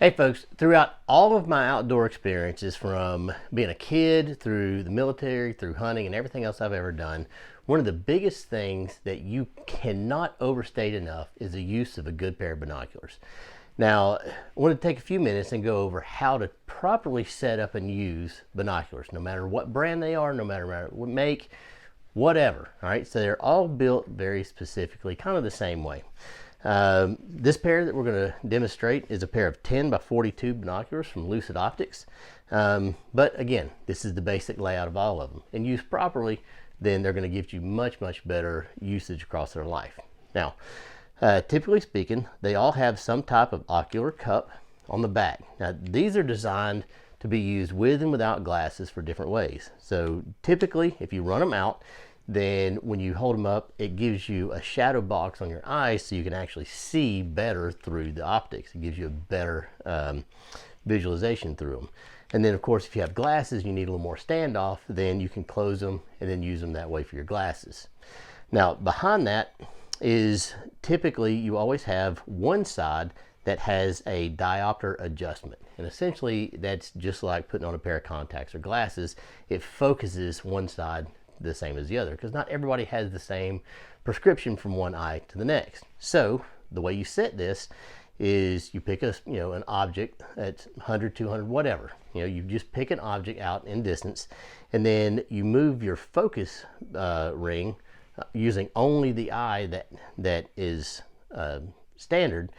Hey folks, throughout all of my outdoor experiences, from being a kid through the military, through hunting and everything else I've ever done, one of the biggest things that you cannot overstate enough is the use of a good pair of binoculars. Now, I want to take a few minutes and go over how to properly set up and use binoculars, no matter what brand they are, no matter what make, whatever. All right, so they're all built very specifically, kind of the same way. This pair that we're going to demonstrate is a pair of 10 by 42 binoculars from Lucid Optics. But again, this is the basic layout of all of them. And used properly, then they're going to give you much better usage across their life. Now, typically speaking, they all have some type of ocular cup on the back. Now, these are designed to be used with and without glasses for different ways. So typically, if you run them out, then when you hold them up, it gives you a shadow box on your eyes so you can actually see better through the optics. It gives you a better visualization through them. And then of course, if you have glasses, you need a little more standoff, then you can close them and then use them that way for your glasses. Now, behind that is typically you always have one side that has a diopter adjustment. And essentially that's just like putting on a pair of contacts or glasses. It focuses one side the same as the other, because not everybody has the same prescription from one eye to the next. So the way you set this is you pick an object that's 100, 200, whatever. You just pick an object out in distance, and then you move your focus ring using only the eye that is standard.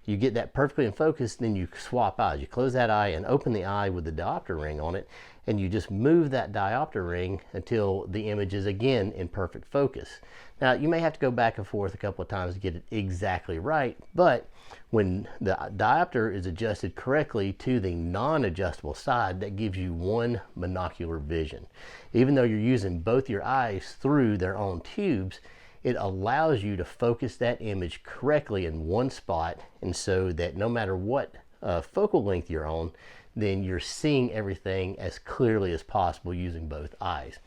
You get that perfectly in focus, then you swap eyes. You close that eye and open the eye with the diopter ring on it, and you just move that diopter ring until the image is again in perfect focus. Now, you may have to go back and forth a couple of times to get it exactly right, but when the diopter is adjusted correctly to the non-adjustable side, that gives you one binocular vision. Even though you're using both your eyes through their own tubes, it allows you to focus that image correctly in one spot, and so that no matter what focal length you're on, then you're seeing everything as clearly as possible using both eyes.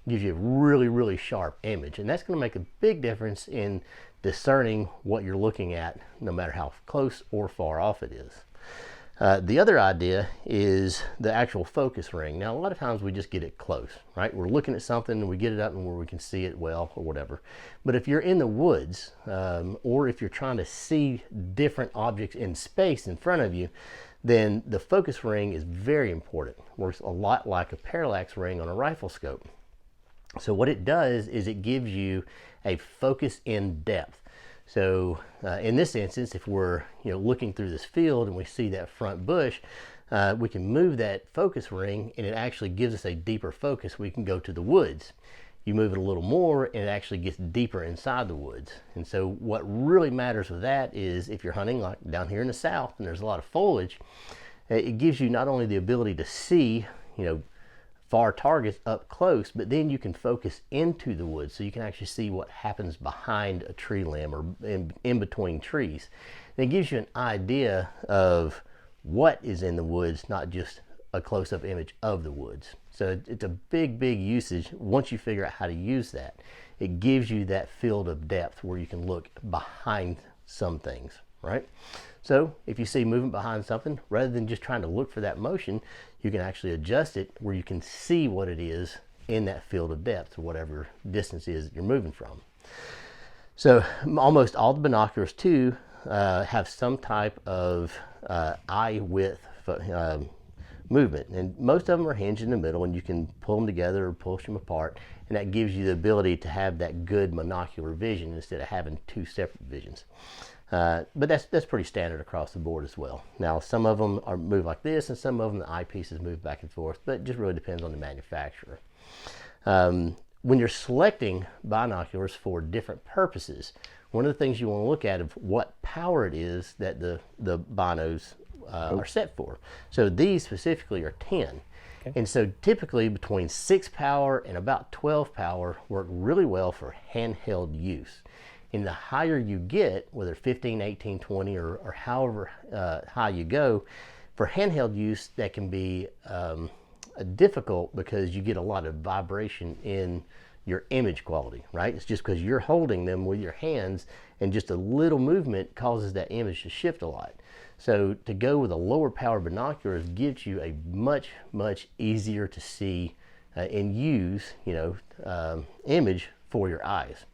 It gives you a really sharp image, and that's going to make a big difference in discerning what you're looking at, no matter how close or far off it is. The other idea is the actual focus ring. Now, a lot of times we just get it close, right? We're looking at something and we get it up and where we can see it well or whatever. But if you're in the woods, or if you're trying to see different objects in space in front of you, then the focus ring is very important. It works a lot like a parallax ring on a rifle scope. So what it does is it gives you a focus in depth. So in this instance, if we're looking through this field and we see that front bush, we can move that focus ring and it actually gives us a deeper focus. We can go to the woods. You move it a little more and it actually gets deeper inside the woods. And so what really matters with that is if you're hunting like down here in the south and there's a lot of foliage, it gives you not only the ability to see far targets up close, but then you can focus into the woods so you can actually see what happens behind a tree limb or in between trees. And it gives you an idea of what is in the woods, not just a close-up image of the woods. So it's a big usage. Once you figure out how to use that, it gives you that field of depth where you can look behind some things, right? So if you see movement behind something, rather than just trying to look for that motion, you can actually adjust it where you can see what it is in that field of depth, or whatever distance is that you're moving from. So almost all the binoculars too have some type of eye width movement, and most of them are hinged in the middle, and you can pull them together or push them apart, and that gives you the ability to have that good monocular vision instead of having two separate visions. But that's pretty standard across the board as well. Now, some of them are moved like this, and some of them the eyepieces move back and forth, but it just really depends on the manufacturer. When you're selecting binoculars for different purposes, one of the things you want to look at is what power it is that the binos are set for. So these specifically are 10. Okay. And so typically between 6 power and about 12 power work really well for handheld use. And the higher you get, whether 15, 18, 20, or however high you go, for handheld use, that can be difficult because you get a lot of vibration in your image quality, right? It's just because you're holding them with your hands, and just a little movement causes that image to shift a lot. So to go with a lower power binoculars gives you a much easier to see and use, image for your eyes.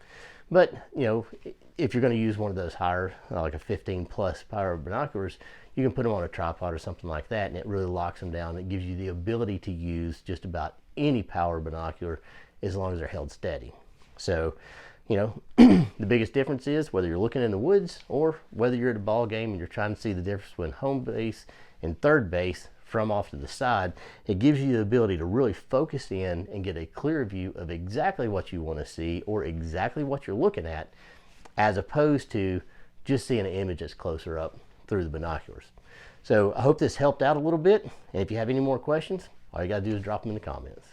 But if you're going to use one of those higher, like a 15 plus power binoculars, you can put them on a tripod or something like that, and it really locks them down. It gives you the ability to use just about any power binocular as long as they're held steady. So, the biggest difference is whether you're looking in the woods or whether you're at a ball game and you're trying to see the difference between home base and third base from off to the side. It gives you the ability to really focus in and get a clear view of exactly what you want to see or exactly what you're looking at, as opposed to just seeing an image that's closer up through the binoculars. So I hope this helped out a little bit, and if you have any more questions, all you got to do is drop them in the comments.